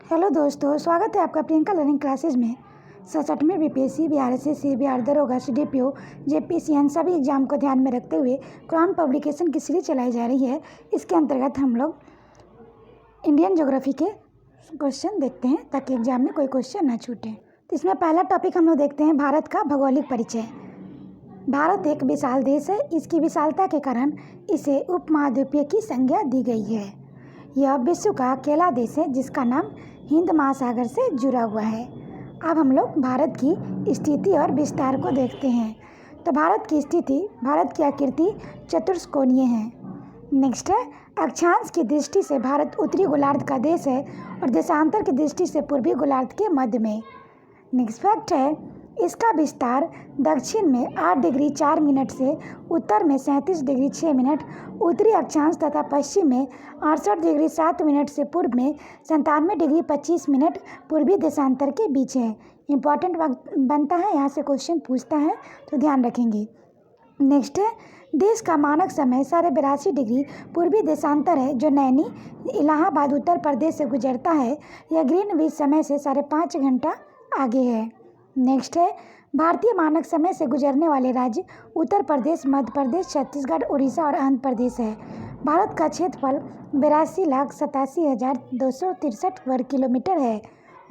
Hello दोस्तों, स्वागत है आपका प्रियंका लर्निंग क्लासेज में। 67वें बीपीएससी, बीआरएससी, बिहार दरोगा, सीडीपीओ, जेपीसीएन सभी एग्जाम को ध्यान में रखते हुए क्राउन पब्लिकेशन की सीरीज चलाई जा रही है। इसके अंतर्गत हम लोग इंडियन ज्योग्राफी के क्वेश्चन देखते हैं ताकि एग्जाम में कोई क्वेश्चन ना छूटे। तो इसमें पहला टॉपिक हम लोग देखते हैं भारत का भौगोलिक परिचय। भारत एक विशाल देश है। इसकी विशालता के कारण इसे उपमहाद्वीपीय की संज्ञा दी गई है। यह विश्व का अकेला देश है जिसका नाम हिंद महासागर से जुड़ा हुआ है। अब हम लोग भारत की स्थिति और विस्तार को देखते हैं। तो भारत की आकृति चतुष्कोणीय है। नेक्स्ट है, अक्षांश की दृष्टि से भारत उत्तरी गोलार्ध का देश है और देशांतर की दृष्टि से पूर्वी गोलार्ध के मध्य में। नेक्स्ट फैक्ट है, इसका विस्तार दक्षिण में 8 डिग्री 4 मिनट से उत्तर में 37 डिग्री 6 मिनट, उत्तरी अक्षांश तथा पश्चिम में 68 डिग्री 7 मिनट से पूर्व में 97 डिग्री 25 मिनट पूर्वी देशांतर के बीच है। इम्पॉर्टेंट बनता है, यहाँ से क्वेश्चन पूछता है तो ध्यान रखेंगे। नेक्स्ट है, देश का मानक समय 82.5 डिग्री पूर्वी देशांतर है जो नैनी इलाहाबाद उत्तर प्रदेश से गुजरता है। यह ग्रीनविच समय से 5.5 घंटा आगे है। नेक्स्ट है, भारतीय मानक समय से गुजरने वाले राज्य उत्तर प्रदेश, मध्य प्रदेश, छत्तीसगढ़, उड़ीसा और आंध्र प्रदेश है। भारत का क्षेत्रफल 82,87,263 वर्ग किलोमीटर है।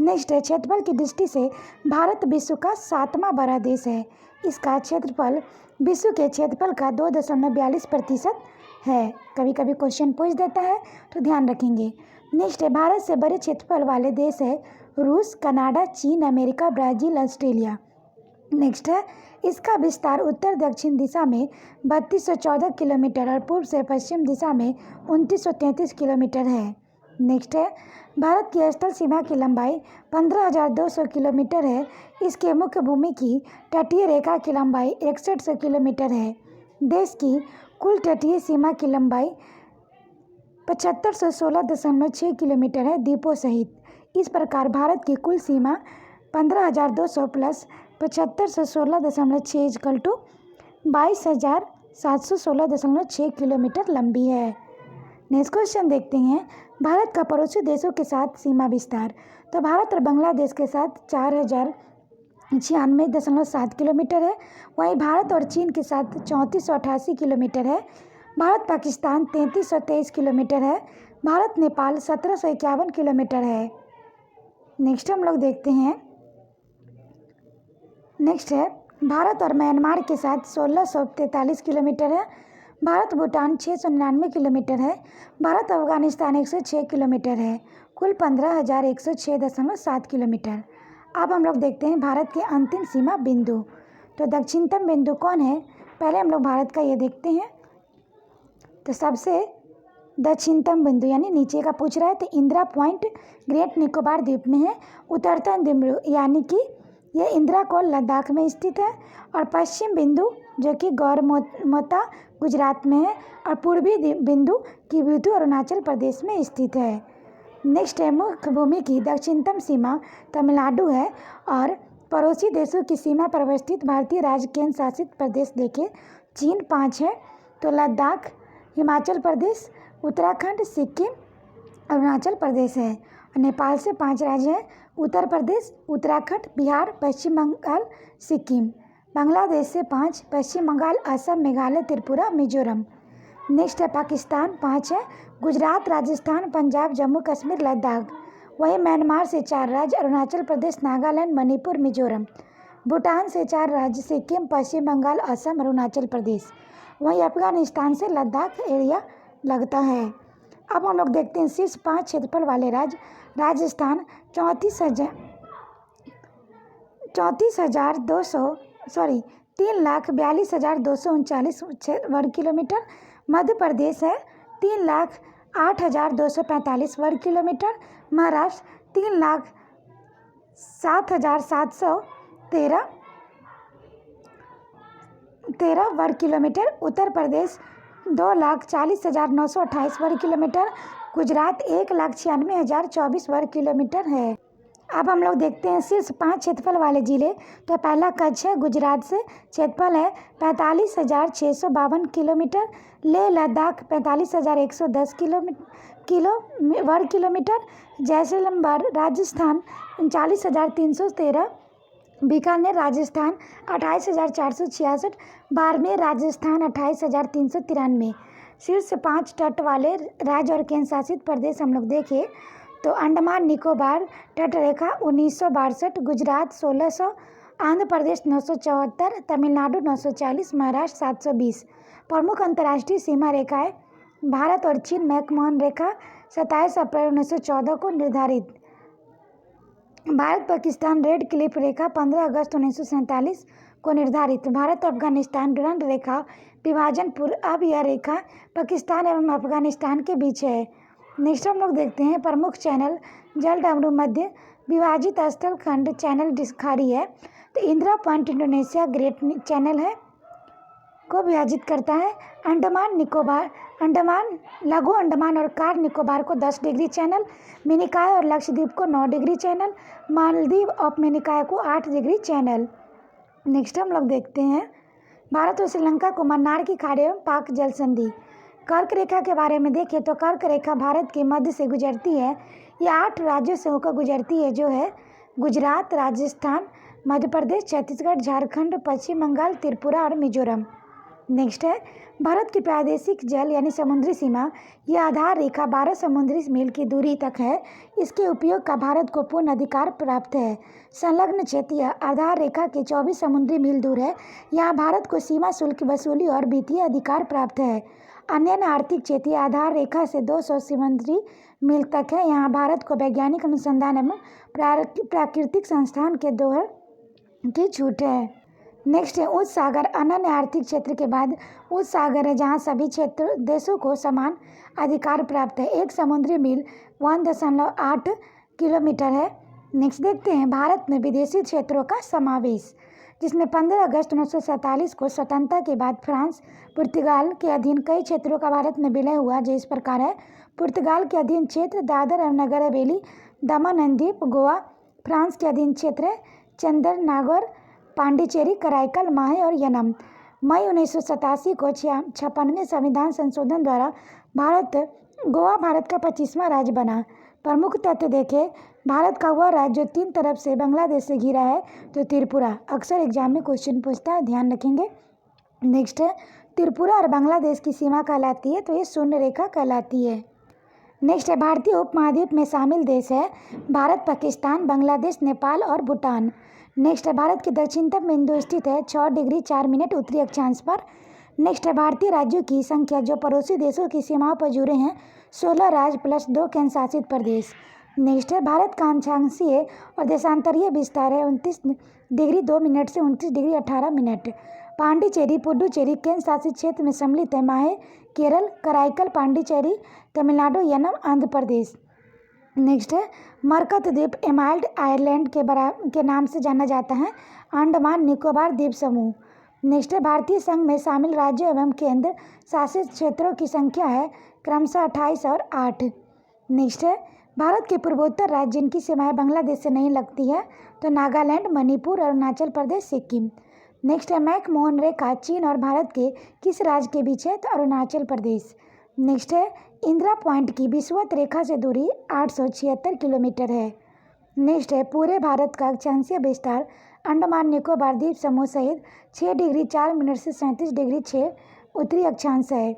नेक्स्ट है, क्षेत्रफल की दृष्टि से भारत विश्व का 7वां बड़ा देश है। इसका क्षेत्रफल विश्व के क्षेत्रफल का 2.42% है। कभी कभी क्वेश्चन पूछ देता है तो ध्यान रखेंगे। नेक्स्ट है, भारत से बड़े क्षेत्रफल वाले देश है रूस, कनाडा, चीन, अमेरिका, ब्राज़ील, ऑस्ट्रेलिया। नेक्स्ट है, इसका विस्तार उत्तर दक्षिण दिशा में 3214 किलोमीटर और पूर्व से पश्चिम दिशा में 2933 किलोमीटर है। नेक्स्ट है, भारत की स्थल सीमा की लंबाई 15,200 किलोमीटर है। इसके मुख्य भूमि की तटीय रेखा की लंबाई 6100 किलोमीटर है। देश की कुल तटीय सीमा की लंबाई 7516.6 किलोमीटर है, द्वीपों सहित। इस प्रकार भारत की कुल सीमा 15,200 प्लस 7516.6 इक्वल टू 22,716.6 किलोमीटर लंबी है। नेक्स्ट क्वेश्चन देखते हैं, भारत का पड़ोसी देशों के साथ सीमा विस्तार। तो भारत और बांग्लादेश के साथ 4,096.7 किलोमीटर है। वहीं भारत और चीन के साथ 3488 किलोमीटर है। भारत पाकिस्तान 3323 किलोमीटर है। भारत नेपाल 1751 किलोमीटर है। नेक्स्ट हम लोग देखते हैं, नेक्स्ट है, भारत और म्यांमार के साथ 1643 किलोमीटर है। भारत भूटान 699 किलोमीटर है। भारत अफगानिस्तान 106 किलोमीटर है। कुल 15,106.7 किलोमीटर। अब हम लोग देखते हैं भारत के अंतिम सीमा बिंदु। तो दक्षिणतम बिंदु कौन है, पहले हम लोग भारत का ये देखते हैं। तो सबसे दक्षिणतम बिंदु यानी नीचे का पूछ रहा है तो इंदिरा पॉइंट ग्रेट निकोबार द्वीप में है। उत्तरतम बिंदु यानी कि यह इंदिरा कोल लद्दाख में स्थित है। और पश्चिम बिंदु जो कि गौरमोता गुजरात में है। और पूर्वी बिंदु किबुतु अरुणाचल प्रदेश में स्थित है। नेक्स्ट है, मुख्य भूमि की दक्षिणतम सीमा तमिलनाडु है। और पड़ोसी देशों की सीमा पर अवस्थित भारतीय राज्य केंद्र शासित प्रदेश देखें, चीन 5 है। तो लद्दाख, हिमाचल प्रदेश, उत्तराखंड, सिक्किम, अरुणाचल प्रदेश है। और नेपाल से 5 राज्य हैं, उत्तर प्रदेश, उत्तराखंड, बिहार, पश्चिम बंगाल, सिक्किम। बांग्लादेश से 5, पश्चिम बंगाल, असम, मेघालय, त्रिपुरा, मिजोरम। नेक्स्ट है, पाकिस्तान 5 है, गुजरात, राजस्थान, पंजाब, जम्मू कश्मीर, लद्दाख। वहीं म्यांमार से 4 राज्य, अरुणाचल प्रदेश, नागालैंड, मणिपुर, मिजोरम। भूटान से 4 राज्य, सिक्किम, पश्चिम बंगाल, असम, अरुणाचल प्रदेश। वहीं अफगानिस्तान से लद्दाख एरिया लगता है। अब हम लोग देखते हैं शीर्ष 5 क्षेत्रफल वाले राज्य। राजस्थान 3,42,239 वर्ग किलोमीटर। मध्य प्रदेश है 3,08,245 वर्ग किलोमीटर। महाराष्ट्र 3,07,713 वर्ग किलोमीटर। उत्तर प्रदेश 2,40,928 वर्ग किलोमीटर। गुजरात 1,96,024 वर्ग किलोमीटर है। अब हम लोग देखते हैं शीर्ष 5 क्षेत्रफल वाले जिले। तो पहला कच्छ है, गुजरात से क्षेत्रफल है 45,652 किलोमीटर। लेह लद्दाख 45,110 वर्ग किलोमीटर, जैसलमेर राजस्थान 39,313, बीकानेर राजस्थान 28,466, बाड़मेर राजस्थान 28,393। शीर्ष 5 तट वाले राज्य और केंद्र शासित प्रदेश हम लोग देखें तो अंडमान निकोबार तट रेखा 1962, गुजरात 1600, आंध्र प्रदेश 974, तमिलनाडु 940, महाराष्ट्र 720। प्रमुख अंतर्राष्ट्रीय सीमा रेखाएं भारत और चीन मैकमोहन रेखा 27 अप्रैल 1914 को निर्धारित। भारत पाकिस्तान रेड क्लिफ रेखा 15 अगस्त 1947 को निर्धारित। भारत अफगानिस्तान डुरंड रेखा विभाजन पूर्व अब यह रेखा पाकिस्तान एवं अफगानिस्तान के बीच है। नेक्स्ट हम लोग देखते हैं प्रमुख चैनल जलडमरू मध्य विभाजित स्थल खंड चैनल खाड़ी है। तो Indira point Indonesia great channel है को विभाजित करता है। अंडमान निकोबार, अंडमान, लघु अंडमान और कार निकोबार को 10 डिग्री चैनल, मिनिकॉय और लक्षद्वीप को 9 डिग्री चैनल, मालदीव और मिनिकॉय को 8 डिग्री चैनल। नेक्स्ट हम लोग देखते हैं भारत और श्रीलंका को मन्नार की खाड़ी एवं पाक जल संधि। कर्क रेखा के बारे में देखें तो कर्क रेखा भारत के मध्य से गुजरती है। ये 8 राज्यों से होकर गुजरती है, जो है गुजरात, राजस्थान, मध्य प्रदेश, छत्तीसगढ़, झारखंड, पश्चिम बंगाल, त्रिपुरा और मिजोरम। नेक्स्ट है भारत की प्रादेशिक जल यानी समुद्री सीमा। यह आधार रेखा 12 समुद्री मील की दूरी तक है। इसके उपयोग का भारत को पूर्ण अधिकार प्राप्त है। संलग्न क्षेत्र यह आधार रेखा के 24 समुद्री मील दूर है। यहाँ भारत को सीमा शुल्क वसूली और वित्तीय अधिकार प्राप्त है। अन्य आर्थिक क्षेत्र आधार रेखा से 200 समुद्री मील तक है। यहाँ भारत को वैज्ञानिक अनुसंधान एवं प्राकृतिक संस्थान के दोहर की छूट है। नेक्स्ट है उच्च सागर। अनन्य आर्थिक क्षेत्र के बाद उच्च सागर है, जहाँ सभी क्षेत्र देशों को समान अधिकार प्राप्त है। 1 समुद्री मील 1.8 किलोमीटर है। नेक्स्ट देखते हैं भारत में विदेशी क्षेत्रों का समावेश, जिसमें 15 अगस्त 1947 को स्वतंत्रता के बाद फ्रांस, पुर्तगाल के अधीन कई क्षेत्रों का भारत में विलय हुआ, जो इस प्रकार है। पुर्तगाल के अधीन क्षेत्र दादर और नगर हवेली, दमन एंड दीव, गोवा। फ्रांस के अधीन क्षेत्र है चंदर नागौर, पांडिचेरी, कराईकल, माहे और यनम। मई 1987 को 56वें संविधान संशोधन द्वारा गोवा भारत का 25वां राज्य बना। प्रमुख तथ्य देखें, भारत का वह राज्य जो 3 तरफ से बांग्लादेश से घिरा है, तो त्रिपुरा। अक्सर एग्जाम में क्वेश्चन पूछता है, ध्यान रखेंगे। नेक्स्ट है त्रिपुरा और बांग्लादेश की सीमा कहलाती है, तो ये शून्य रेखा कहलाती है। नेक्स्ट है भारतीय उपमहाद्वीप में शामिल देश है भारत, पाकिस्तान, बांग्लादेश, नेपाल और भूटान। नेक्स्ट है भारत के दक्षिणतम बिंदु स्थित है 6 डिग्री 4 मिनट उत्तरी अक्षांश पर। नेक्स्ट है भारतीय राज्यों की संख्या जो पड़ोसी देशों की सीमाओं पर जुड़े हैं 16 राज्य प्लस 2 केंद्र शासित प्रदेश। नेक्स्ट है भारत का अक्षांशीय और देशांतरीय विस्तार है 29 डिग्री 2 मिनट से 29 डिग्री 18 मिनट। पांडिचेरी पुडुचेरी केंद्र शासित क्षेत्र में सम्मिलित है। माहे केरल, कराईकल पांडिचेरी तमिलनाडु, यनम आंध्र प्रदेश। नेक्स्ट है मरकत द्वीप एमराल्ड आइलैंड के नाम से जाना जाता है। अंडमान निकोबार द्वीप समूह। नेक्स्ट है भारतीय संघ में शामिल राज्यों एवं केंद्र शासित क्षेत्रों की संख्या है क्रमशः 28 और 8। नेक्स्ट है भारत के पूर्वोत्तर राज्य जिनकी सीमाएं बांग्लादेश से नहीं लगती है, तो नागालैंड, मणिपुर, अरुणाचल प्रदेश, सिक्किम। नेक्स्ट है मैकमोहन रेखा चीन और भारत के किस राज्य के बीच है, तो अरुणाचल प्रदेश। नेक्स्ट है इंदिरा पॉइंट की विषुवत रेखा से दूरी 876 किलोमीटर है। नेक्स्ट है पूरे भारत का अक्षांशीय विस्तार अंडमान निकोबार द्वीप समूह सहित 6 डिग्री 4 मिनट से 37 डिग्री 6 उत्तरी अक्षांश है।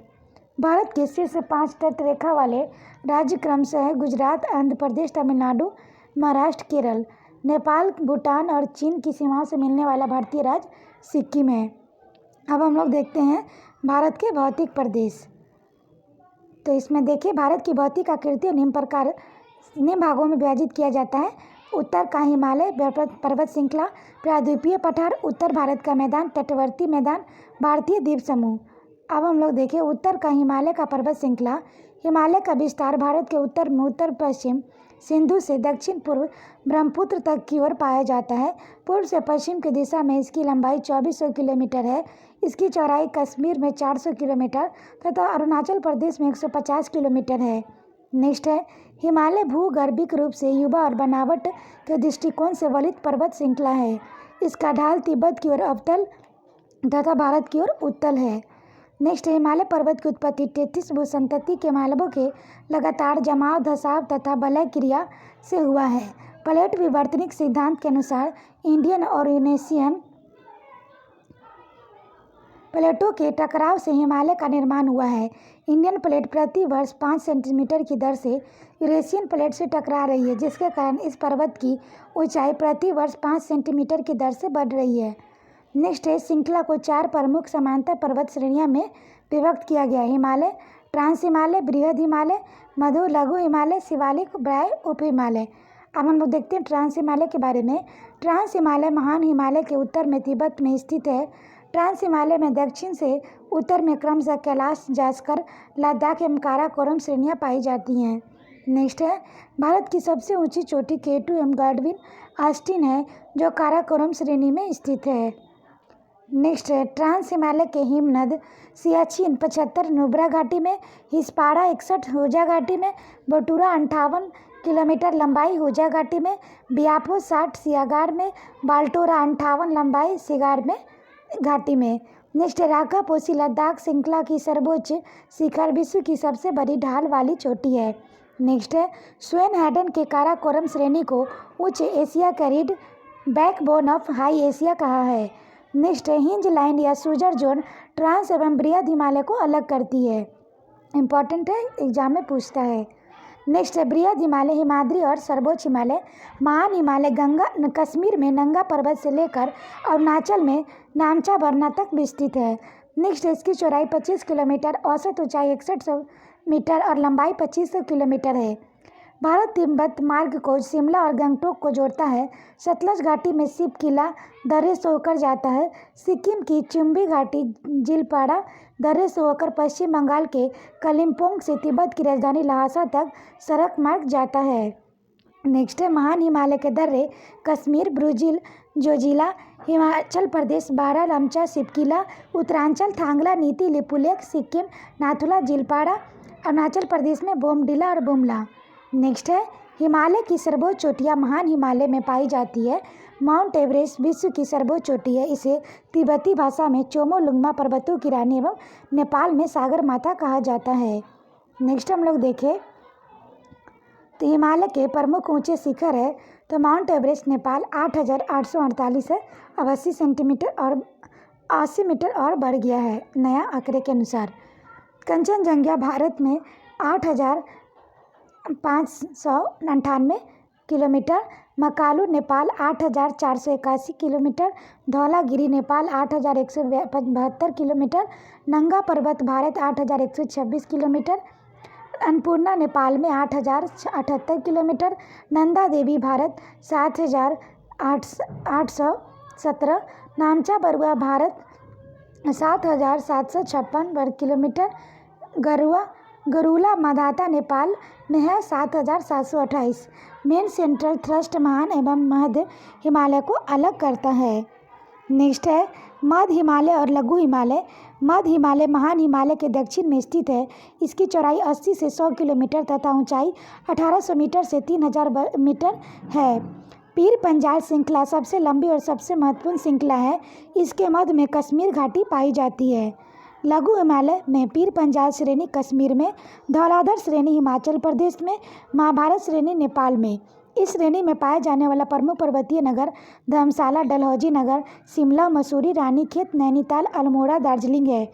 भारत के शीर्ष 5 तट रेखा वाले राज्य क्रमशः है गुजरात, आंध्र प्रदेश, तमिलनाडु, महाराष्ट्र, केरल। नेपाल, भूटान और चीन की सीमाओं से मिलने वाला भारतीय राज्य सिक्किम है। अब हम लोग देखते हैं भारत के भौतिक प्रदेश। तो इसमें देखिए भारत की भौतिक आकृति निम्न भागों में विभाजित किया जाता है। उत्तर का हिमालय पर्वत श्रृंखला, प्रायद्वीपीय पठार, उत्तर भारत का मैदान, तटवर्ती मैदान, भारतीय द्वीप समूह। अब हम लोग देखें उत्तर का हिमालय का पर्वत श्रृंखला। हिमालय का विस्तार भारत के उत्तर में उत्तर पश्चिम सिंधु से दक्षिण पूर्व ब्रह्मपुत्र तक की ओर पाया जाता है। पूर्व से पश्चिम की दिशा में इसकी लंबाई 2400 किलोमीटर है। इसकी चौड़ाई कश्मीर में 400 किलोमीटर तथा अरुणाचल प्रदेश में 150 किलोमीटर है। नेक्स्ट है हिमालय भूगर्भिक रूप से युवा और बनावट के दृष्टिकोण से वलित पर्वत श्रृंखला है। इसका ढाल तिब्बत की ओर अवतल तथा भारत की ओर उत्तल है। नेक्स्ट, हिमालय पर्वत की उत्पत्ति 33 भूसंतति के मालवों के लगातार जमाव, धसाव तथा वलय क्रिया से हुआ है। प्लेट विवर्तनिक सिद्धांत के अनुसार इंडियन और यूरेशियन प्लेटों के टकराव से हिमालय का निर्माण हुआ है। इंडियन प्लेट प्रति वर्ष 5 सेंटीमीटर की दर से यूरेशियन प्लेट से टकरा रही है, जिसके कारण इस पर्वत की ऊंचाई प्रति वर्ष 5 सेंटीमीटर की दर से बढ़ रही है। नेक्स्ट है, श्रृंखला को 4 प्रमुख समांतर पर्वत श्रेणियों में विभक्त किया गया है। हिमालय, ट्रांस हिमालय, बृहद हिमालय, मध्य लघु हिमालय, शिवालिक, ब्राय, उप हिमालय। अब हम लोग देखते हैं ट्रांस हिमालय के बारे में। ट्रांस हिमालय महान हिमालय के उत्तर में तिब्बत में स्थित है। ट्रांस हिमालय में दक्षिण से उत्तर में क्रमशः कैलाश, जास्कर, लद्दाख एवं काराकोरम श्रेणियाँ पाई जाती हैं। नेक्स्ट है, भारत की सबसे ऊंची चोटी K2 एवं गार्डविन आस्टीन है, जो काराकोरम श्रेणी में स्थित है। नेक्स्ट है, ट्रांस हिमालय के हिमनद सियाचिन 75 नुब्रा घाटी में, हिस्पारा 61 होजा घाटी में, बटुरा 58 किलोमीटर लंबाई होजा घाटी में, बियापो 60 सियागार में, बाल्टोरा 58 लंबाई सिगार में घाटी में। नेक्स्ट, राकापोसी लद्दाख श्रृंखला की सर्वोच्च शिखर, विश्व की सबसे बड़ी ढाल वाली चोटी है। नेक्स्ट है, स्वेन हैडन के काराकोरम श्रेणी को उच्च एशिया का read backbone of high Asia कहा है। नेक्स्ट है, हिंज लाइन या सुजर जोन ट्रांस एवं बृहद हिमालय को अलग करती है। इंपॉर्टेंट है, एग्जाम में पूछता है। नेक्स्ट है, बृहद हिमालय, हिमाद्री और सर्वोच्च हिमालय। महान हिमालय गंगा कश्मीर में नंगा पर्वत से लेकर अरुणाचल में नामचा बरना तक विस्तृत है। नेक्स्ट, इसकी चौड़ाई 25 किलोमीटर, औसत ऊंचाई 6100 मीटर और लंबाई 2500 किलोमीटर है। भारत तिब्बत मार्ग को शिमला और गंगटोक को जोड़ता है। सतलज घाटी में शिव किला दर्रे से होकर जाता है। सिक्किम की चुम्बी घाटी जिलपाड़ा दर्रे से होकर पश्चिम बंगाल के कलिम्पोंग से तिब्बत की राजधानी लहासा तक सड़क मार्ग जाता है। नेक्स्ट है, महान हिमालय के दर्रे कश्मीर, ब्रुजिल, जोजिला, हिमाचल प्रदेश, बारा, लमचा, शिवकिला, उत्तरांचल, थांगला, नीति, लिपुलेख, सिक्किम, नाथुला, जिलपाड़ा, अरुणाचल प्रदेश में बोमडिला और बुमला। नेक्स्ट है, हिमालय की सर्वोच्च चोटियाँ महान हिमालय में पाई जाती है। माउंट एवरेस्ट विश्व की सर्वोच्च चोटी है। इसे तिब्बती भाषा में चोमोलुंगमा पर्वतों की रानी एवं नेपाल में सागर माता कहा जाता है। नेक्स्ट हम लोग देखें तो हिमालय के प्रमुख ऊंचे शिखर है तो माउंट एवरेस्ट नेपाल 8848 है। अब 80 सेंटीमीटर और 80 मीटर और बढ़ गया है नया आंकड़े के अनुसार। कंचनजंगा भारत में 8598 kilometre, Makalu Nepal 8481 kilometre, Dhaulagiri Nepal 8172 kilometre, नंगा पर्वत भारत 8126 किलोमीटर, अन्नपूर्णा नेपाल में 8078 किलोमीटर, नंदा देवी भारत 7817, नामचा बरुआ भारत 7756 वर्ग किलोमीटर, गरुला माधाता नेपाल में है 7728। मेन सेंट्रल थ्रस्ट महान एवं मध्य हिमालय को अलग करता है। नेक्स्ट है, मध्य हिमालय और लघु हिमालय। मध्य हिमालय महान हिमालय के दक्षिण में स्थित है। इसकी चौड़ाई 80 से 100 किलोमीटर तथा ऊंचाई 1800 मीटर से 3000 मीटर है। पीर पंजाल श्रृंखला सबसे लंबी और सबसे महत्वपूर्ण श्रृंखला है। इसके मध्य में कश्मीर घाटी पाई जाती है। लघु हिमालय में पीर पंजाल श्रेणी कश्मीर में, धौलाधर श्रेणी हिमाचल प्रदेश में, महाभारत श्रेणी नेपाल में। इस श्रेणी में पाए जाने वाला प्रमुख पर्वतीय नगर धर्मशाला, डलहौजी नगर, शिमला, मसूरी, रानीखेत, नैनीताल, अल्मोड़ा, दार्जिलिंग है।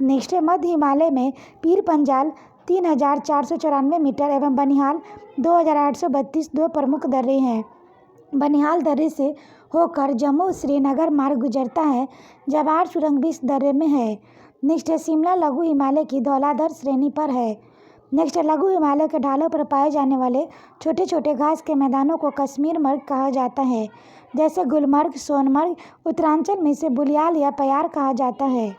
नेक्स्ट है, मध्य हिमालय में पीर पंजाल 3494 मीटर एवं बनिहाल 2832 दो प्रमुख दर्रे हैं। बनिहाल दर्रे से होकर जम्मू श्रीनगर मार्ग गुजरता है। जवार सुरंग भी इस दर्रे में है। नेक्स्ट है, शिमला लघु हिमालय की धौलाधर श्रेणी पर है। नेक्स्ट है, लघु हिमालय के ढालों पर पाए जाने वाले छोटे छोटे घास के मैदानों को कश्मीर मर्ग कहा जाता है। जैसे गुलमर्ग, सोनमर्ग। उत्तरांचल में इसे बुलियाल या प्यार कहा जाता है।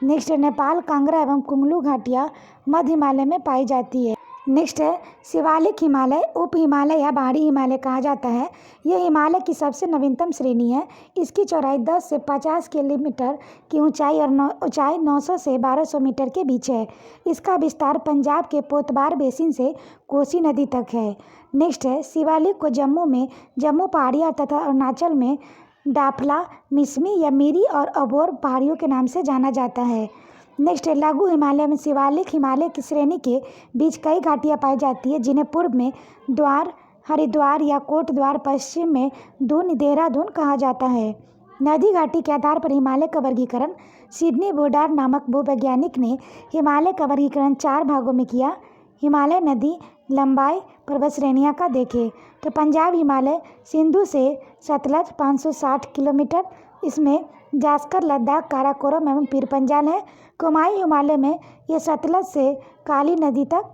नेक्स्ट है, नेपाल कांगड़ा एवं कुंगलू घाटियाँ मध्य हिमालय में पाई जाती है। नेक्स्ट है, शिवालिक हिमालय उप हिमालय या बाहरी हिमालय कहा जाता है। यह हिमालय की सबसे नवीनतम श्रेणी है। इसकी चौड़ाई 10 से 50 किलोमीटर की ऊंचाई और ऊंचाई 900 से 1200 मीटर के बीच है। इसका विस्तार पंजाब के पोतबार बेसिन से कोसी नदी तक है। नेक्स्ट है, शिवालिक को जम्मू में जम्मू पहाड़ियाँ तथा अरुणाचल में डाफला, मिसमी या मीरी और अबोर पहाड़ियों के नाम से जाना जाता है। नेक्स्ट है लघु हिमालय में शिवालिक हिमालय की श्रेणी के बीच कई घाटियाँ पाई जाती है, जिन्हें पूर्व में द्वार, हरिद्वार या कोटद्वार, पश्चिम में दून, देहरादून कहा जाता है। नदी घाटी के आधार पर हिमालय का वर्गीकरण सिडनी वुडार नामक भूवैज्ञानिक ने हिमालय का वर्गीकरण 4 भागों में किया। हिमालय नदी लंबाई पर्वत श्रेणियाँ का देखें तो पंजाब हिमालय सिंधु से सतलज 560 किलोमीटर, इसमें जास्कर, लद्दाख, काराकोरम एवं पीर पंजाल है। कुमायूं हिमालय में यह सतलज से काली नदी तक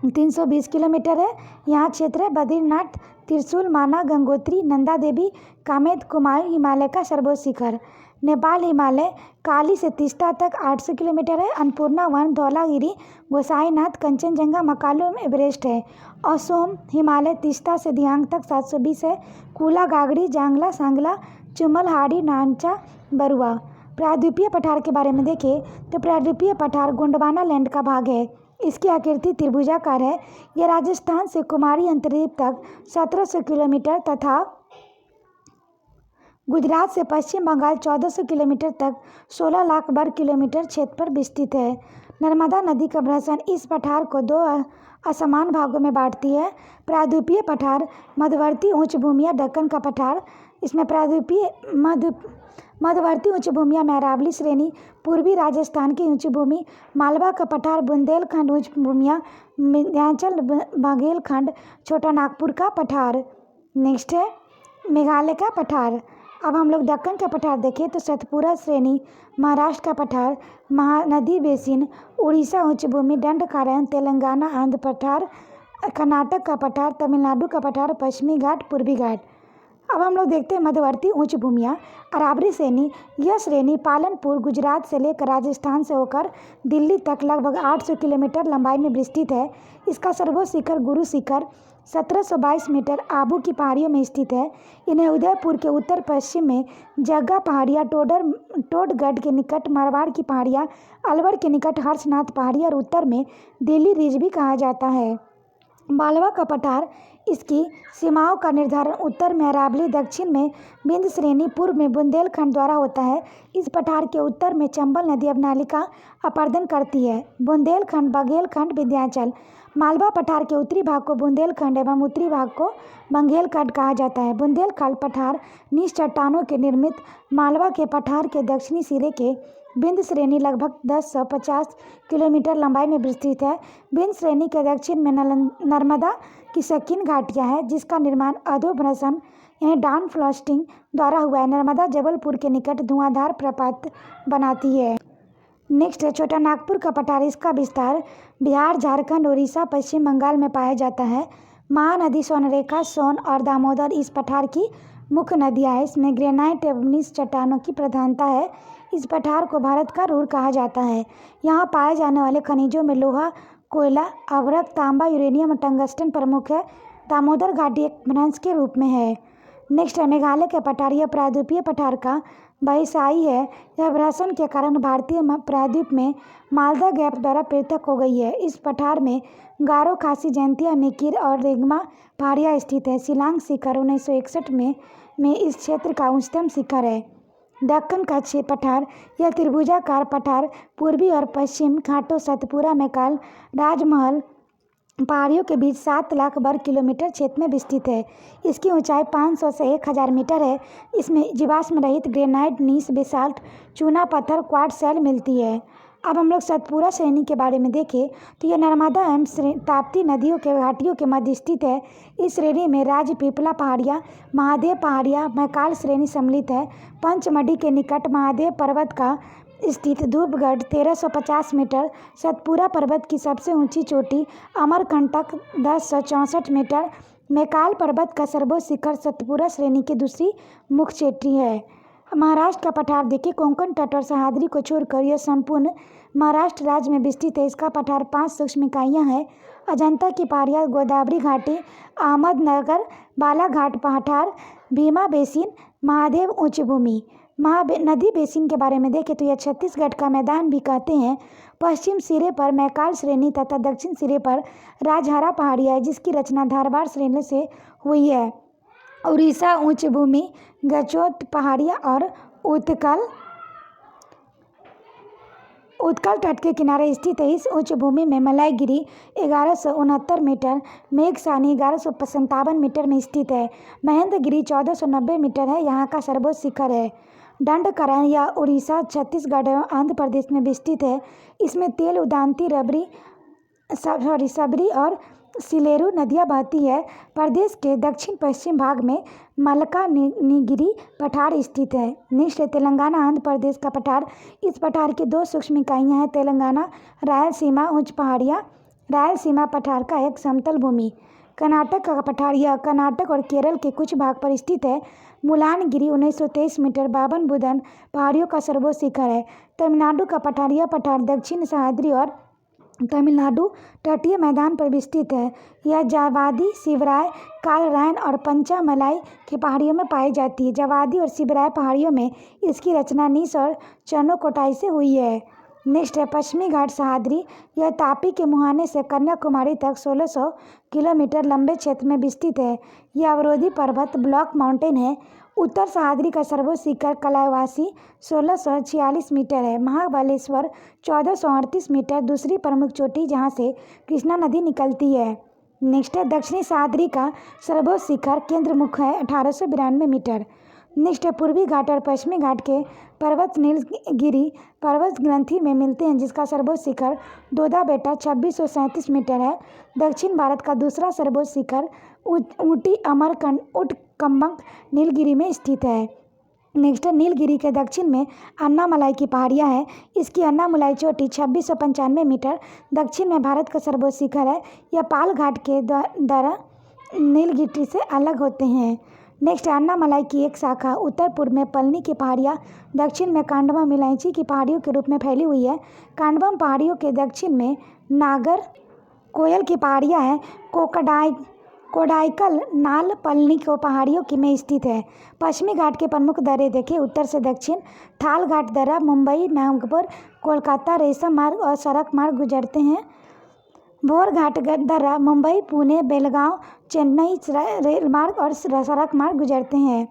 320 किलोमीटर है। यहाँ क्षेत्र है बद्रीनाथ, त्रिशूल, माना, गंगोत्री, नंदा देवी, कामेत। कुमायूं हिमालय का सर्वोच्च शिखर नेपाल हिमालय काली से तीस्ता तक 800 किलोमीटर है। अन्नपूर्णा वन, धौलागिरी, गोसाईनाथ, कंचनजंगा, मकालू एवं एवरेस्ट है। असोम हिमालय तीस्ता से दियांग तक 720 है। कुला, गागड़ी, जांगला, सांगला, चुमल, हाड़ी, नामचा, बरुआ। प्रायद्वीपीय पठार के बारे में देखें तो प्रायद्वीपीय पठार गोंडवाना लैंड का भाग है। इसकी आकृति त्रिभुजाकार है। यह राजस्थान से कुमारी अंतर्द्वीप तक 1700 किलोमीटर तथा गुजरात से पश्चिम बंगाल 1400 किलोमीटर तक 16 लाख वर्ग किलोमीटर क्षेत्र पर विस्तृत है। नर्मदा नदी का भ्रमण इस पठार को 2 असमान भागों में बांटती है। प्रायद्वीपीय पठार मध्यवर्ती उच्च भूमियाँ दक्कन का पठार, इसमें प्रायद्वीपीय मध्यवर्ती उच्च भूमियाँ में अरावली श्रेणी, पूर्वी राजस्थान की उच्च भूमि, मालवा का पठार, बुंदेलखंड उच्च भूमियाँ, विंध्याचल, बघेलखंड, छोटा नागपुर का पठार। नेक्स्ट है मेघालय का पठार। अब हम लोग दक्कन का पठार देखें तो सतपुरा श्रेणी, महाराष्ट्र का पठार, महानदी बेसिन, उड़ीसा उच्च भूमि, दंडकारण्य, तेलंगाना, आंध्र पठार, कर्नाटक का पठार, तमिलनाडु का पठार, पश्चिमी घाट, पूर्वी घाट। अब हम लोग देखते हैं मध्यवर्ती उच्च भूमियाँ। अरावली श्रेणी, यह श्रेणी पालनपुर गुजरात से लेकर राजस्थान से होकर दिल्ली तक लगभग 800 किलोमीटर लंबाई में विस्तृत है। इसका सर्वोच्च शिखर गुरु शिखर 1722 मीटर आबू की पहाड़ियों में स्थित है। इन्हें उदयपुर के उत्तर पश्चिम में जग्गा पहाड़ियाँ, टोडगढ़ के निकट मारवाड़ की पहाड़ियाँ, अलवर के निकट हर्षनाथ पहाड़ियाँ और उत्तर में दिल्ली रिज भी कहा जाता है। मालवा का पठार, इसकी सीमाओं का निर्धारण उत्तर में अरावली, दक्षिण में विंध्य श्रेणी, पूर्व में बुंदेलखंड द्वारा होता है। इस पठार के उत्तर में चंबल नदी अवनाली का अपरदन करती है। बुंदेलखंड, बघेलखंड, विंध्याचल। मालवा पठार के उत्तरी भाग को बुंदेलखंड एवं उत्तरी भाग को बघेलखंड कहा जाता है। बुंदेलखंड पठार नीच चट्टानों के निर्मित, मालवा के पठार के दक्षिणी सिरे के विंध्य श्रेणी लगभग 1050 किलोमीटर लंबाई में विस्तृत है। विंध्य श्रेणी के दक्षिण में नर्मदा की संकीर्ण घाटियाँ है, जिसका निर्माण अधोभ्रंशन यानी डाउन फ्लॉस्टिंग द्वारा हुआ है। नर्मदा जबलपुर के निकट धुआंधार प्रपात बनाती है। नेक्स्ट है छोटा नागपुर का पठार। इसका विस्तार बिहार, झारखंड, उड़ीसा, पश्चिम बंगाल में पाया जाता है। महानदी स्वर्णरेखा, सोन और दामोदर इस पठार की मुख्य नदियाँ हैं। इसमें ग्रेनाइट एवं नीच चट्टानों की प्रधानता है। इस पठार को भारत का रूर कहा जाता है। यहाँ पाए जाने वाले खनिजों में लोहा, कोयला, अभ्रक, तांबा, यूरेनियम और टंगस्टन प्रमुख है। दामोदर घाटी एक भ्रंश के रूप में है। नेक्स्ट है मेघालय का पठार। यह प्रायद्वीपीय पठार का बहिशाई है। यह भ्रंशन के कारण भारतीय प्रायद्वीप में मालदा गैप द्वारा पृथक हो गई है। इस पठार में गारो, खासी, जयंतिया, मिकिर और रेगमा पहाड़ियाँ स्थित है। शिलांग शिखर 1961 में इस क्षेत्र का उच्चतम शिखर है। दक्कन का पठार, यह त्रिभुजाकार पठार पूर्वी और पश्चिम घाटों, सतपुरा, मैकाल, राजमहल पहाड़ियों के बीच 7 लाख वर्ग किलोमीटर क्षेत्र में विस्तृत है। इसकी ऊंचाई 500 से 1000 मीटर है। इसमें जीवाश्म रहित ग्रेनाइट, नीस, बेसाल्ट, चूना पत्थर, क्वार्ट्ज शैल मिलती है। अब हम लोग सतपुरा श्रेणी के बारे में देखें तो यह नर्मदा एवं ताप्ती नदियों के घाटियों के मध्य स्थित है। इस श्रेणी में राजपीपला पहाड़ियाँ, महादेव पहाड़ियाँ, मैकाल श्रेणी सम्मिलित है। पंचमढ़ी के निकट महादेव पर्वत का स्थित धूपगढ़ 1350 मीटर, सतपुरा पर्वत की सबसे ऊंची चोटी अमरकंटक 1064 मीटर, मैकाल पर्वत का सर्वोच्च शिखर सतपुरा श्रेणी की दूसरी मुख्य चोटी है। महाराष्ट्र का पठार देखिए, कोंकण तट और सह्याद्री को छोड़कर यह संपूर्ण महाराष्ट्र राज्य में विस्तृत है। इसका पठार 5 सूक्ष्म इकाइयाँ हैं। अजंता की पहाड़ियाँ, गोदावरी घाटी, अहमदनगर, बालाघाट पठार, भीमा बेसिन, महादेव उच्च भूमि। नदी बेसिन के बारे में देखें तो यह छत्तीसगढ़ का मैदान भी कहते हैं। पश्चिम सिरे पर मैकाल श्रेणी तथा दक्षिण सिरे पर राजहरा पहाड़ियाँ है, जिसकी रचना धारवाड़ श्रेणी से हुई है। उड़ीसा उच्च भूमि, गचोत पहाड़ियाँ और उत्कल तट के किनारे स्थित है। इस उच्च भूमि में मलायगिरी 1169 मीटर, मेघसानी 1157 मीटर में स्थित है। महेंद्रगिरी 1490 मीटर है, यहाँ का सर्वोच्च शिखर है। दंडकारण्य या उड़ीसा, छत्तीसगढ़ एवं आंध्र प्रदेश में विस्तृत है। इसमें तेल, उदांती, सबरी और सिलेरू नदियाँ बहती है। प्रदेश के दक्षिण पश्चिम भाग में मलकानगिरी पठार स्थित है। नेक्स्ट है तेलंगाना आंध्र प्रदेश का पठार। इस पठार की 2 सूक्ष्म इकाइयाँ हैं, तेलंगाना रायलसीमा उच्च पहाड़ियाँ, रायलसीमा पठार का एक समतल भूमि। कर्नाटक का पठार, यह कर्नाटक और केरल के कुछ भाग पर स्थित है। मुलानगिरी 1923 मीटर, बाबन बुदन पहाड़ियों का सर्वोच्च शिखर है। तमिलनाडु का पठार, यह पठार दक्षिण सह्याद्री और तमिलनाडु तटीय मैदान पर विस्तृत है। यह जावादी, शिवराय, कालरायन और पंचामलाई की पहाड़ियों में पाई जाती है। जावादी और शिवराय पहाड़ियों में इसकी रचना नीस और चनोकोटाई से हुई है। नेक्स्ट है पश्चिमी घाट सह्याद्री। यह तापी के मुहाने से कन्याकुमारी तक 1600 किलोमीटर लंबे क्षेत्र में विस्तृत है। यह अवरोधी पर्वत ब्लॉक माउंटेन है। उत्तर सह्याद्री का सर्वोच्च शिखर कलावासी 1646 मीटर है। महाबलेश्वर 1438 मीटर दूसरी प्रमुख चोटी जहाँ से कृष्णा नदी निकलती है। नेक्स्ट है दक्षिणी सह्याद्री का सर्वोच्च शिखर केंद्रमुख है 1892 मीटर। नेक्स्ट है पूर्वी घाट और पश्चिमी घाट के पर्वत नीलगिरी पर्वत ग्रंथि में मिलते हैं, जिसका सर्वोच्च शिखर दोदा बेटा 2637 मीटर है। दक्षिण भारत का दूसरा सर्वोच्च शिखर ऊटी अमरकंड उटकंबक नीलगिरी में स्थित है। नेक्स्ट है नीलगिरी के दक्षिण में अन्नामलाई की पहाड़ियाँ हैं। इसकी अन्नामलाई चोटी 2695 मीटर दक्षिण में भारत का सर्वोच्च शिखर है। यह पाल घाट के द्वारा नीलगिरी से अलग होते हैं। नेक्स्ट अन्नामलाई की एक शाखा उत्तर पूर्व में पलनी की पहाड़ियाँ, दक्षिण में कांडवम इलायची की पहाड़ियों के रूप में फैली हुई है। कांडवम पहाड़ियों के दक्षिण में नागर कोयल की पहाड़ियाँ हैं। कोडाइकल नाल पलनी को पहाड़ियों की में स्थित है। पश्चिमी घाट के प्रमुख दर्रे देखें उत्तर से दक्षिण। थाल घाट दर्रा मुंबई, नागपुर, कोलकाता रेशम मार्ग और सड़क मार्ग गुजरते हैं। भोर घाट दर्रा मुंबई, पुणे, बेलगांव, चेन्नई रेल मार्ग और सड़क मार्ग गुजरते हैं।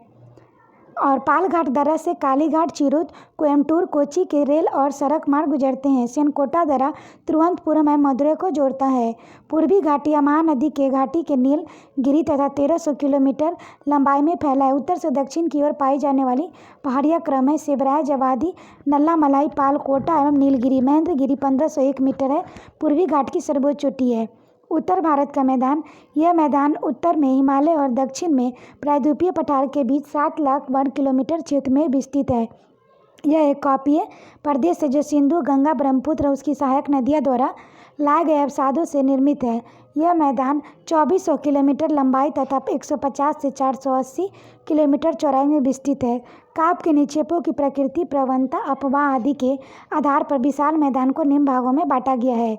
और पाल घाट दर्रा से कालीघाट, चिरूत, कोयम्बटूर, कोच्चि के रेल और सड़क मार्ग गुजरते हैं। सेनकोटा दर्रा तिरुवनंतपुरम और मदुरै को जोड़ता है। पूर्वी घाटी या महानदी के घाटी के नीलगिरी तथा 1300 किलोमीटर लंबाई में फैला है। उत्तर से दक्षिण की ओर पाई जाने वाली पहाड़ियाँ क्रम है शिवराय, जवादी, नल्लामलाई, पालकोटा एवं नीलगिरी। महेंद्रगिरी 1501 मीटर है, पूर्वी घाट की सर्वोच्च चोटी है। उत्तर भारत का मैदान, यह मैदान उत्तर में हिमालय और दक्षिण में प्रायद्वीपीय पठार के बीच 7 लाख वर्ग किलोमीटर क्षेत्र में विस्तृत है। यह एक कॉपीय प्रदेश है जो सिंधु, गंगा, ब्रह्मपुत्र और उसकी सहायक नदियों द्वारा लाए गए अवसादों से निर्मित है। यह मैदान 2400 किलोमीटर लंबाई तथा 150 से 480 किलोमीटर चौड़ाई में विस्तृत है। काप के निक्षेपों की प्रकृति, प्रवणता, अपवाह आदि के आधार पर विशाल मैदान को निम्न भागों में बांटा गया है।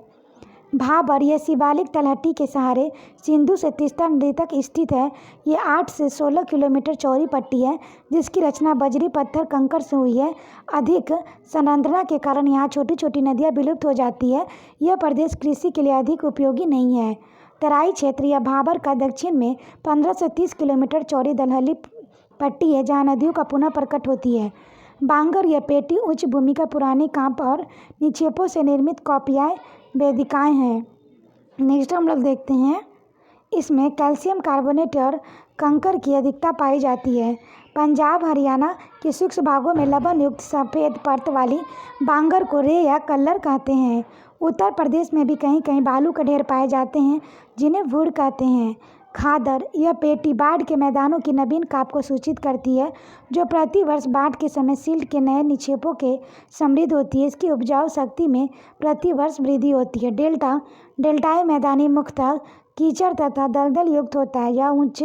भाबर, यह शिवालिक तलहटी के सहारे सिंधु से तीस्ता नदी तक स्थित है। ये 8 से 16 किलोमीटर चौड़ी पट्टी है, जिसकी रचना बजरी, पत्थर, कंकड़ से हुई है। अधिक संरचना के कारण यहाँ छोटी छोटी नदियाँ विलुप्त हो जाती है। यह प्रदेश कृषि के लिए अधिक उपयोगी नहीं है। तराई क्षेत्र या भाबर का दक्षिण में 15 से 30 किलोमीटर चौड़ी दलहली पट्टी है, जहाँ नदियों का पुनः प्रकट होती है। बांगर, यह पेटी उच्च भूमि का पुराने कांप और निक्षेपों से निर्मित कॉपियाँ वेदिकाएं हैं। नेक्स्ट हम लोग देखते हैं, इसमें कैल्शियम कार्बोनेट और कंकर की अधिकता पाई जाती है। पंजाब, हरियाणा के सूक्ष्म भागों में लवण युक्त सफ़ेद परत वाली बांगर को रे या कल्लर कहते हैं। उत्तर प्रदेश में भी कहीं कहीं बालू के ढेर पाए जाते हैं, जिन्हें वुड कहते हैं। खादर, यह पेटी बाढ़ के मैदानों की नवीन काप को सूचित करती है, जो प्रतिवर्ष बाढ़ के समय सिल्ट के नए निक्षेपों के समृद्ध होती है। इसकी उपजाऊ शक्ति में प्रतिवर्ष वृद्धि होती है। डेल्टाई मैदानी मुख्यतः कीचड़ तथा दलदल युक्त होता है। यह उच्च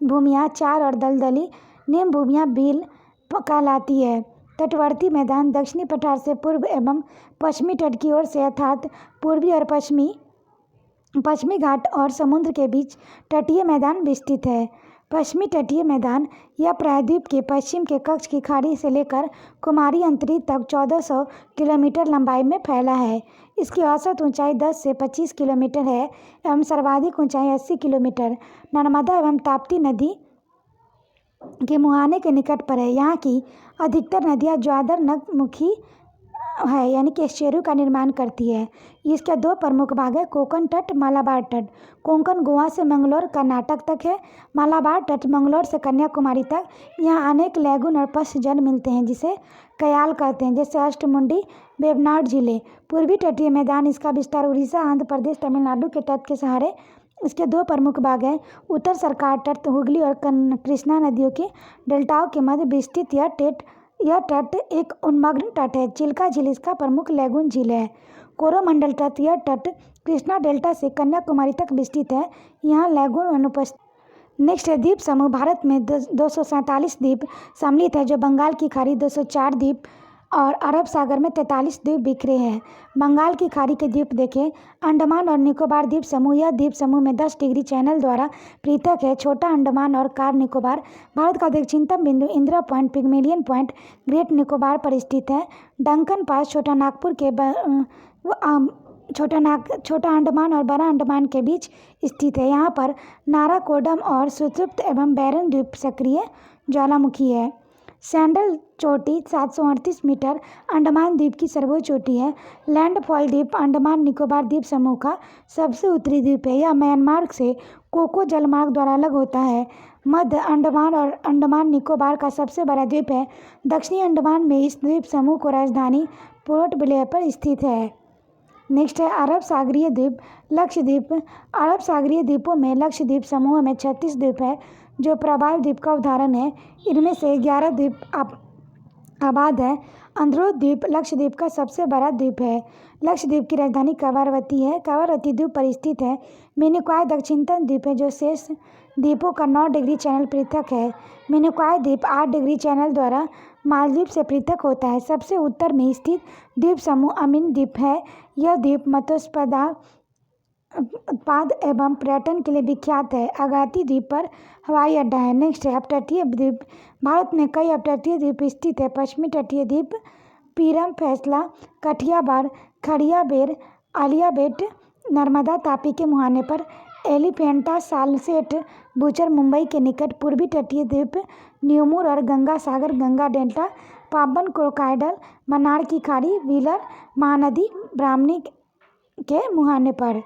भूमियाँ चार और दलदली निम्न भूमियाँ बील कहलाती है। तटवर्ती मैदान दक्षिणी पठार से पूर्व एवं पश्चिमी तट की ओर से अर्थात पूर्वी और पश्चिमी घाट और समुद्र के बीच तटीय मैदान विस्तृत है। पश्चिमी तटीय मैदान यह प्रायद्वीप के पश्चिम के कच्छ की खाड़ी से लेकर कुमारी अंतरिक्ष तक 1400 किलोमीटर लंबाई में फैला है। इसकी औसत ऊंचाई 10 से 25 किलोमीटर है एवं सर्वाधिक ऊंचाई 80 किलोमीटर नर्मदा एवं ताप्ती नदी के मुहाने के निकट पर है। यहाँ की अधिकतर नदियाँ ज्वादर, नगमुखी, है यानी कि एस्चुरी का निर्माण करती है। इसके दो प्रमुख भाग है, कोंकण तट, मालाबार तट। कोंकण गोवा से मंगलोर कर्नाटक तक है। मालाबार तट मंगलोर से कन्याकुमारी तक। यहाँ अनेक लैगून और पश्च जल मिलते हैं जिसे कयाल कहते हैं, जैसे अष्टमुंडी, वेबनाड झीलें। पूर्वी तटीय मैदान, इसका विस्तार उड़ीसा, आंध्र प्रदेश, तमिलनाडु के तट के सहारे। इसके दो प्रमुख भाग हैं, उत्तर सरकार तट हुगली और कृष्णा नदियों के डेल्टाओं के मध्य विस्तृत। यह तट एक उन्मग्न तट है। चिल्का झील इसका प्रमुख लैगून झील है। कोरोमंडल तट, यह तट कृष्णा डेल्टा से कन्याकुमारी तक विस्तृत है। यहाँ लैगून अनुपस्थित। नेक्स्ट है द्वीप समूह। भारत में 247 द्वीप सम्मिलित है, जो बंगाल की खाड़ी 204 द्वीप और अरब सागर में 43 द्वीप बिखरे हैं। बंगाल की खाड़ी के द्वीप देखें। अंडमान और निकोबार द्वीप समूह, यह द्वीप समूह में 10 डिग्री चैनल द्वारा पृथक है। छोटा अंडमान और कार निकोबार। भारत का दक्षिणतम बिंदु Indira point, Pygmalion point, great Nicobar पर स्थित है। डंकन पास छोटा नागपुर के छोटा अंडमान और बड़ा अंडमान के बीच स्थित है। यहाँ पर नाराकोडम और सुषुप्त एवं बैरन द्वीप सक्रिय ज्वालामुखी है। सैंडल चोटी 738 मीटर अंडमान द्वीप की सर्वोच्च चोटी है। लैंडफॉल द्वीप अंडमान निकोबार द्वीप समूह का सबसे उत्तरी द्वीप है। यह म्यांमार से कोको जलमार्ग द्वारा अलग होता है। मध्य अंडमान और अंडमान निकोबार का सबसे बड़ा द्वीप है। दक्षिणी अंडमान में इस द्वीप समूह को राजधानी पोर्ट ब्लेयर पर स्थित है। नेक्स्ट है अरब सागरीय द्वीप, लक्षद्वीप। अरब सागरीय द्वीपों में लक्षद्वीप समूह में 36 द्वीप है, जो प्रवाल द्वीप का उदाहरण है। इनमें से 11 द्वीप आबाद है। अंद्रोथ द्वीप लक्षद्वीप का सबसे बड़ा द्वीप है। लक्षद्वीप की राजधानी कवारवती है। कवारवती द्वीप पर स्थित है। मिनिकॉय दक्षिणतम द्वीप है, जो शेष द्वीपों का 9 डिग्री चैनल पृथक है। मिनिकॉय द्वीप 8 डिग्री चैनल द्वारा मालदीव से पृथक होता है। सबसे उत्तर में स्थित द्वीप समूह अमीन द्वीप है। यह द्वीप मत्स्य उत्पाद एवं पर्यटन के लिए विख्यात है। अगाती द्वीप पर हवाई अड्डा है। नेक्स्ट है अपतटीय द्वीप। भारत में कई अपतटीय द्वीप स्थित है। पश्चिमी तटीय द्वीप पीरम, फैसला, कठियावाड़, खड़िया बेर, आलिया बेट, नर्मदा तापी के मुहाने पर, एलिफेंटा, सालसेट, बुचर मुंबई के निकट। पूर्वी तटीय द्वीप न्यूमूर और गंगा सागर, गंगा डेल्टा, पाम्बन, क्रोकोडाइल, मन्नार की खाड़ी, व्हीलर महानदी, ब्राह्मणी के मुहाने पर।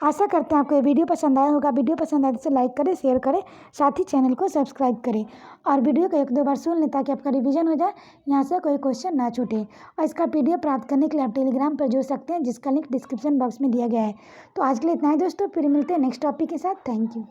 आशा करते हैं आपको ये वीडियो पसंद आया होगा। वीडियो पसंद आए तो लाइक करें, शेयर करें, साथ ही चैनल को सब्सक्राइब करें और वीडियो को 1-2 बार सुन लें ताकि आपका रिवीजन हो जाए, यहाँ से कोई क्वेश्चन ना छूटे। और इसका PDF प्राप्त करने के लिए आप टेलीग्राम पर जुड़ सकते हैं, जिसका लिंक डिस्क्रिप्शन बॉक्स में दिया गया है। तो आज के लिए इतना ही दोस्तों, फिर मिलते हैं नेक्स्ट टॉपिक के साथ। Thank you.